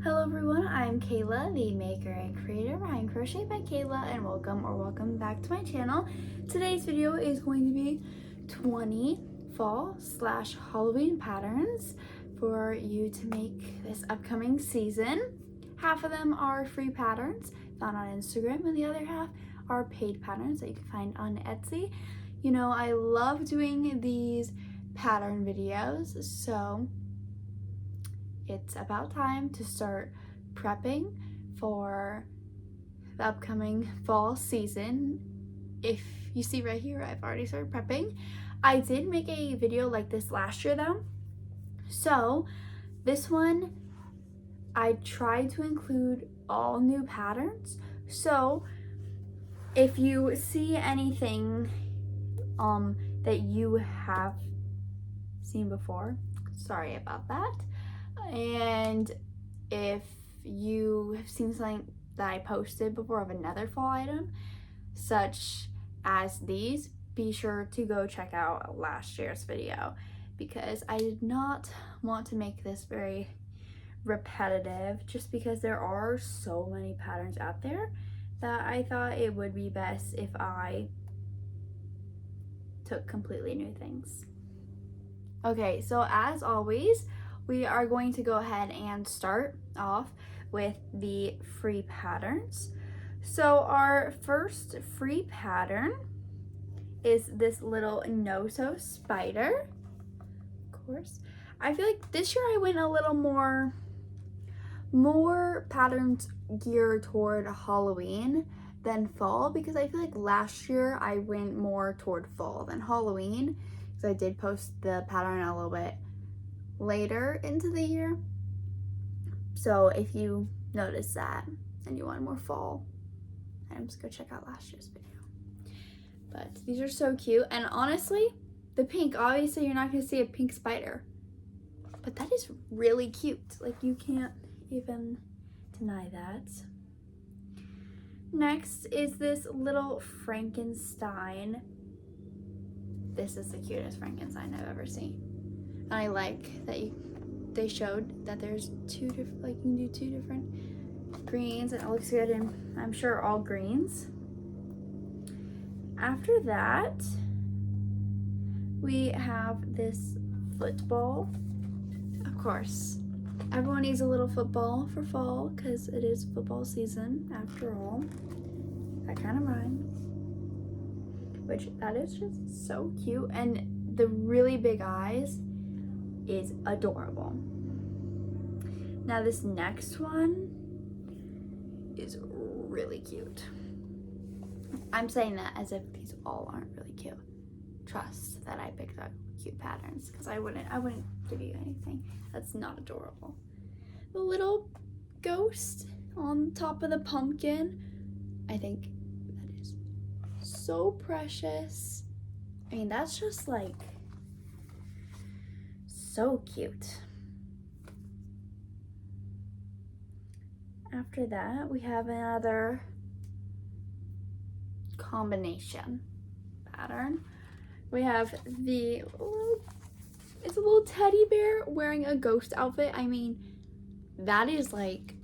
Hello everyone, I'm Kayla, the maker and creator behind Crochet by Kayla, and welcome back to my channel. Today's video is going to be 20 fall/Halloween patterns for you to make this upcoming season. Half of them are free patterns found on Instagram, and the other half are paid patterns that you can find on Etsy. You know, I love doing these pattern videos, so it's about time to start prepping for the upcoming fall season. If you see right here, I've already started prepping. I did make a video like this last year though. So this one, I tried to include all new patterns. So if you see anything that you have seen before, sorry about that. And if you have seen something that I posted before of another fall item, such as these, be sure to go check out last year's video, because I did not want to make this very repetitive, just because there are so many patterns out there that I thought it would be best if I took completely new things. Okay, so as always, we are going to go ahead and start off with the free patterns. So our first free pattern is this little no-sew spider. Of course, I feel like this year I went a little more patterns geared toward Halloween than fall, because I feel like last year I went more toward fall than Halloween, because I did post the pattern a little bit later into the year. So if you notice that and you want more fall items, go check out last year's video. But these are so cute, and honestly, the pink, obviously you're not going to see a pink spider, but that is really cute. Like, you can't even deny that. Next is this little Frankenstein. This is the cutest Frankenstein I've ever seen. And I like that they showed that there's two different, like, you can do two different greens, and it looks good in, I'm sure, all greens. After that, we have this football. Of course, everyone needs a little football for fall, because it is football season after all. That kind of rhymes. Which, that is just so cute, and the really big eyes is adorable. Now this next one is really cute. I'm saying that as if these all aren't really cute. Trust that I picked out cute patterns, because I wouldn't give you anything that's not adorable. The little ghost on top of the pumpkin, I think that is so precious. I mean, that's just like so cute. After that, we have another combination pattern. We have it's a little teddy bear wearing a ghost outfit. I mean, that is like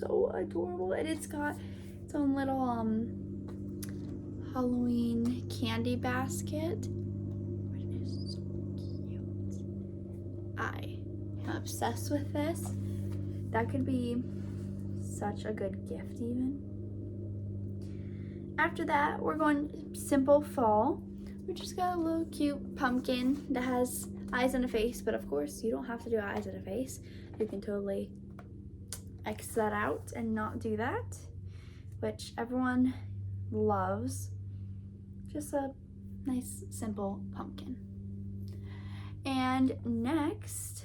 so adorable, and it's got its own little Halloween candy basket. It is so cute. I am obsessed with this. That could be such a good gift even. After that, we're going simple fall. We just got a little cute pumpkin that has eyes and a face, but of course you don't have to do eyes and a face. You can totally X that out and not do that, which everyone loves. Just a nice simple pumpkin. And next,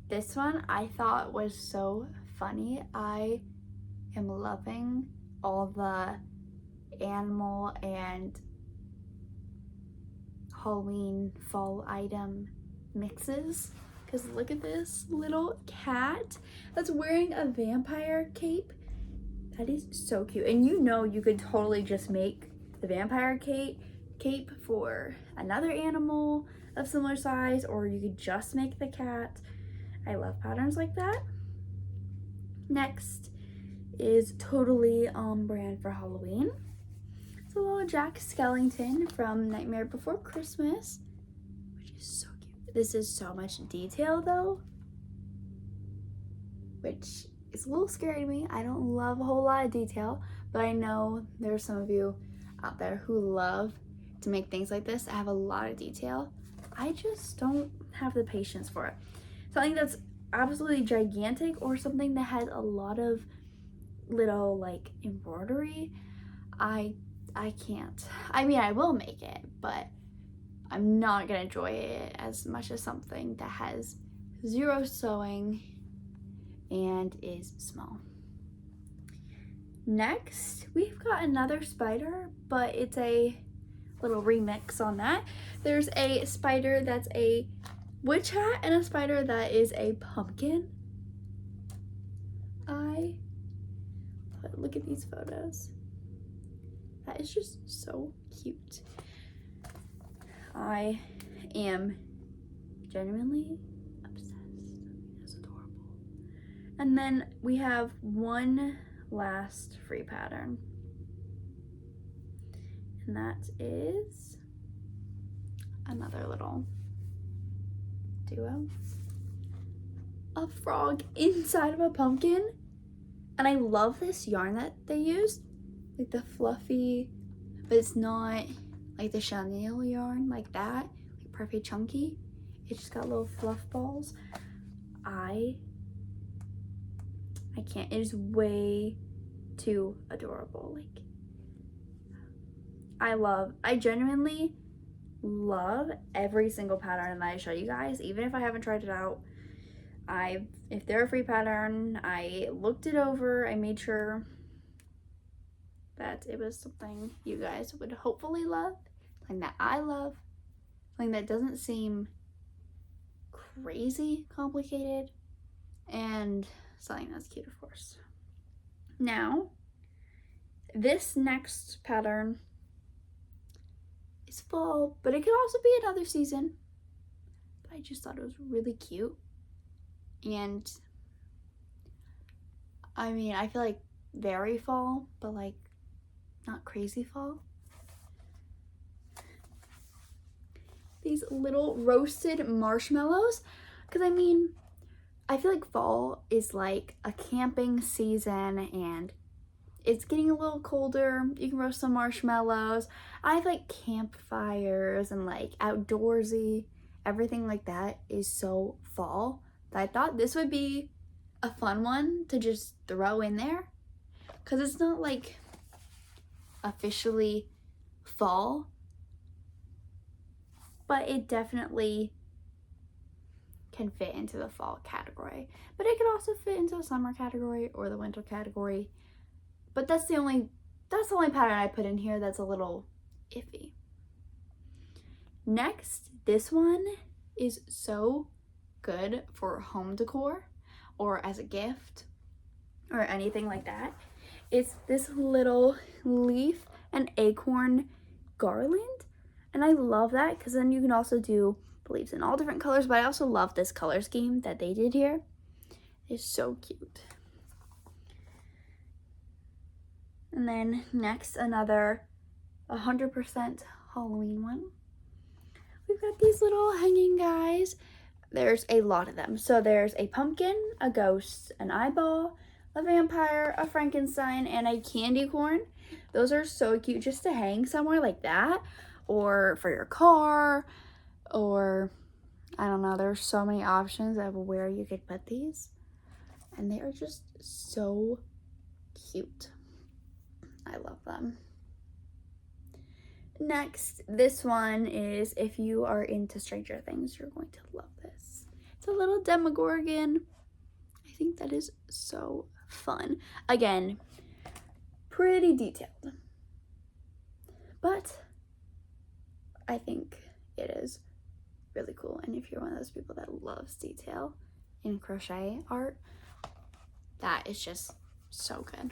this one I thought was so funny. I am loving all the animal and Halloween fall item mixes, because look at this little cat that's wearing a vampire cape. That is so cute. And you know, you could totally just make the vampire cape for another animal of similar size, or you could just make the cat. I love patterns like that. Next is totally on brand for Halloween. It's a little Jack Skellington from Nightmare Before Christmas, which is so cute. This is so much detail though, which is a little scary to me. I don't love a whole lot of detail, but I know there's some of you out there who love to make things like this. I have a lot of detail. I just don't have the patience for it. Something that's absolutely gigantic or something that has a lot of little like embroidery, I can't. I mean, I will make it, but I'm not gonna enjoy it as much as something that has 0 sewing and is small. Next, we've got another spider, but it's a little remix on that. There's a spider that's a witch hat and a spider that is a pumpkin. Look at these photos. That is just so cute. I am genuinely obsessed. It's adorable. And then we have one last free pattern, and that is another little duo. A frog inside of a pumpkin. And I love this yarn that they used, like the fluffy, but it's not like the chenille yarn like that, like perfect chunky. It just got little fluff balls. I can't. It is way too adorable. Like, I genuinely love every single pattern that I show you guys, even if I haven't tried it out. If they're a free pattern, I looked it over, I made sure that it was something you guys would hopefully love, something that I love, something that doesn't seem crazy complicated, and something that's cute, of course. Now, this next pattern is fall, but it could also be another season. But I just thought it was really cute. And I mean, I feel like very fall, but like not crazy fall. These little roasted marshmallows, because I mean, I feel like fall is like a camping season and it's getting a little colder. You can roast some marshmallows. I have like campfires and like outdoorsy, everything like that is so fall. I thought this would be a fun one to just throw in there, because it's not like officially fall, but it definitely can fit into the fall category. But it could also fit into the summer category or the winter category. But that's the only pattern I put in here that's a little iffy. Next, this one is so good for home decor or as a gift or anything like that. It's this little leaf and acorn garland, and I love that because then you can also do the leaves in all different colors, but I also love this color scheme that they did here. It's so cute. And then next, another 100% Halloween one. We've got these little hanging guys. There's a lot of them. So there's a pumpkin, a ghost, an eyeball, a vampire, a Frankenstein, and a candy corn. Those are so cute just to hang somewhere like that, or for your car, or I don't know. There's so many options of where you could put these, and they are just so cute. I love them. Next, this one is, if you are into Stranger Things, you're going to love this. It's a little Demogorgon. I think that is so fun. Again, pretty detailed, but I think it is really cool. And if you're one of those people that loves detail in crochet art, that is just so good.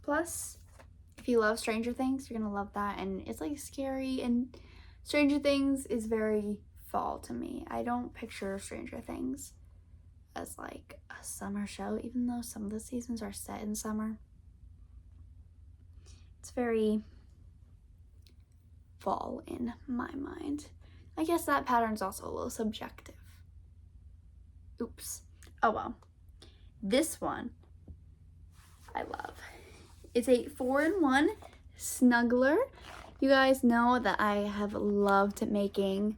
Plus, if you love Stranger Things, you're gonna love that. And it's like scary, and Stranger Things is very fall to me. I don't picture Stranger Things as like a summer show, even though some of the seasons are set in summer. It's very fall in my mind. I guess that pattern's also a little subjective. Oops. Oh well. This one I love. It's a 4-in-1 snuggler. You guys know that I have loved making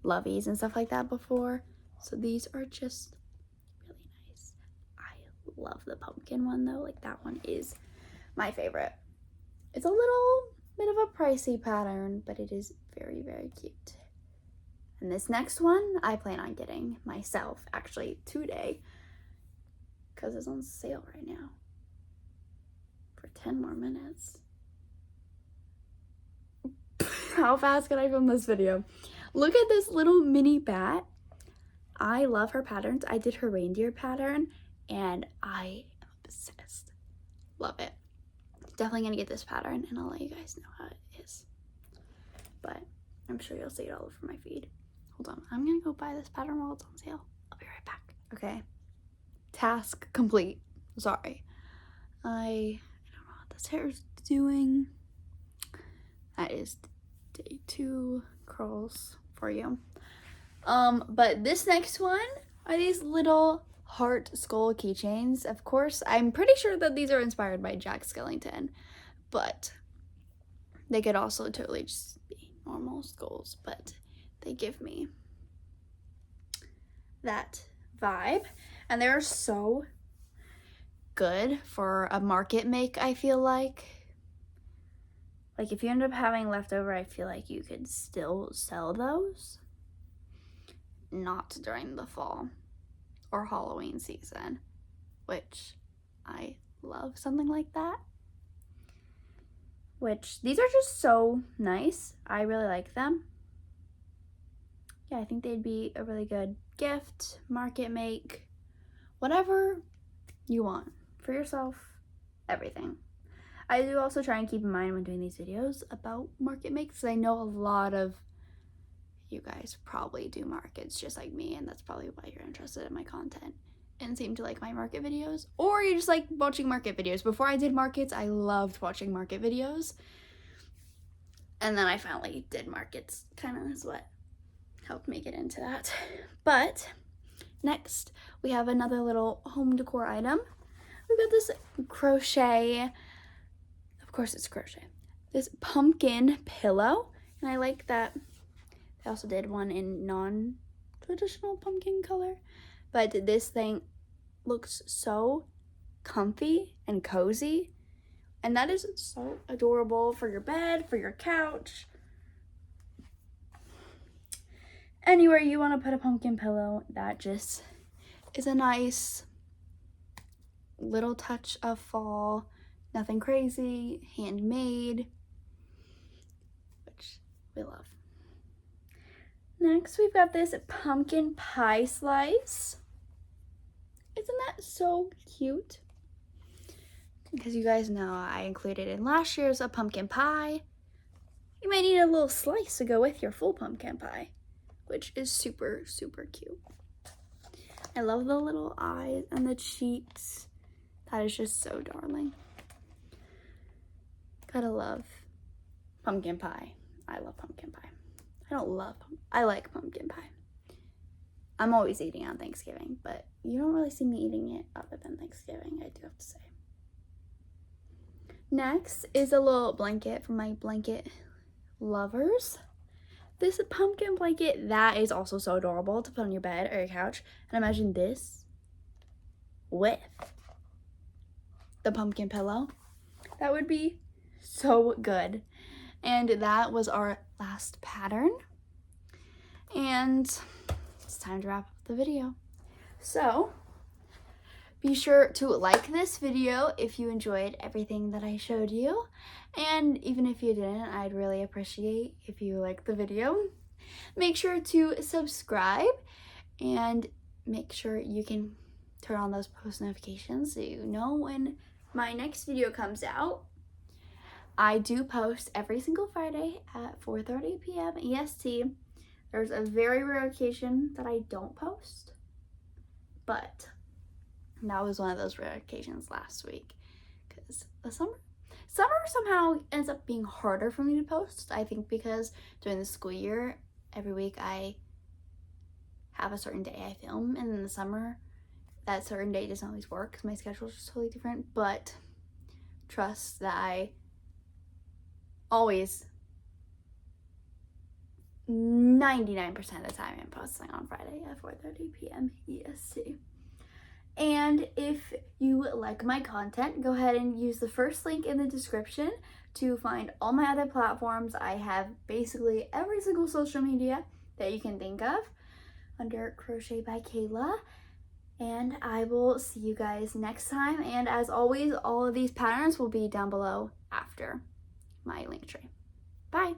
loveys and stuff like that before. So these are just really nice. I love the pumpkin one though. Like that one is my favorite. It's a little bit of a pricey pattern, but it is very, very cute. And this next one I plan on getting myself actually today because it's on sale right now for 10 more minutes. How fast can I film this video? Look at this little mini bat. I love her patterns. I did her reindeer pattern and I am obsessed. Love it. Definitely gonna get this pattern and I'll let you guys know how it is. But I'm sure you'll see it all over my feed. Hold on, I'm gonna go buy this pattern while it's on sale. I'll be right back. Okay. Task complete. Sorry. I don't know what this hair is doing. That is day 2 curls for you. But this next one are these little heart skull keychains. Of course, I'm pretty sure that these are inspired by Jack Skellington, but they could also totally just be normal skulls, but they give me that vibe, and they're so good for a market make. I feel like if you end up having leftover, I feel like you could still sell those, not during the fall or Halloween season, which I love something like that. Which these are just so nice. I really like them. Yeah, I think they'd be a really good gift, market make, whatever you want for yourself, everything. I do also try and keep in mind when doing these videos about market makes. I know a lot of you guys probably do markets just like me, and that's probably why you're interested in my content and seem to like my market videos, or you just like watching market videos. Before I did markets, I loved watching market videos, and then I finally did markets. Kind of is what helped me get into that. But next we have another little home decor item. We've got this crochet, of course it's crochet, this pumpkin pillow, and I like that I also did one in non-traditional pumpkin color, but this thing looks so comfy and cozy, and that is so adorable for your bed, for your couch, anywhere you want to put a pumpkin pillow. That just is a nice little touch of fall. Nothing crazy, handmade, which we love. Next, we've got this pumpkin pie slice. Isn't that so cute? Because you guys know I included in last year's a pumpkin pie. You might need a little slice to go with your full pumpkin pie, which is super, super cute. I love the little eyes and the cheeks. That is just so darling. Gotta love pumpkin pie. I love pumpkin pie. I like pumpkin pie. I'm always eating on Thanksgiving, but you don't really see me eating it other than Thanksgiving, I do have to say. Next is a little blanket for my blanket lovers. This pumpkin blanket, that is also so adorable to put on your bed or your couch. And imagine this with the pumpkin pillow. That would be so good. And that was our last pattern. And it's time to wrap up the video. So be sure to like this video if you enjoyed everything that I showed you. And even if you didn't, I'd really appreciate if you liked the video. Make sure to subscribe and make sure you can turn on those post notifications so you know when my next video comes out. I do post every single Friday at 4:30 p.m. EST. There's a very rare occasion that I don't post, but that was one of those rare occasions last week because the summer somehow ends up being harder for me to post. I think because during the school year, every week I have a certain day I film, and in the summer, that certain day doesn't always work because my schedule is totally different, but trust that I always 99% of the time I'm posting on Friday at 4:30 p.m. EST. And if you like my content, go ahead and use the first link in the description to find all my other platforms. I have basically every single social media that you can think of under Crochet by Kayla. And I will see you guys next time. And as always, all of these patterns will be down below after my link tree. Bye.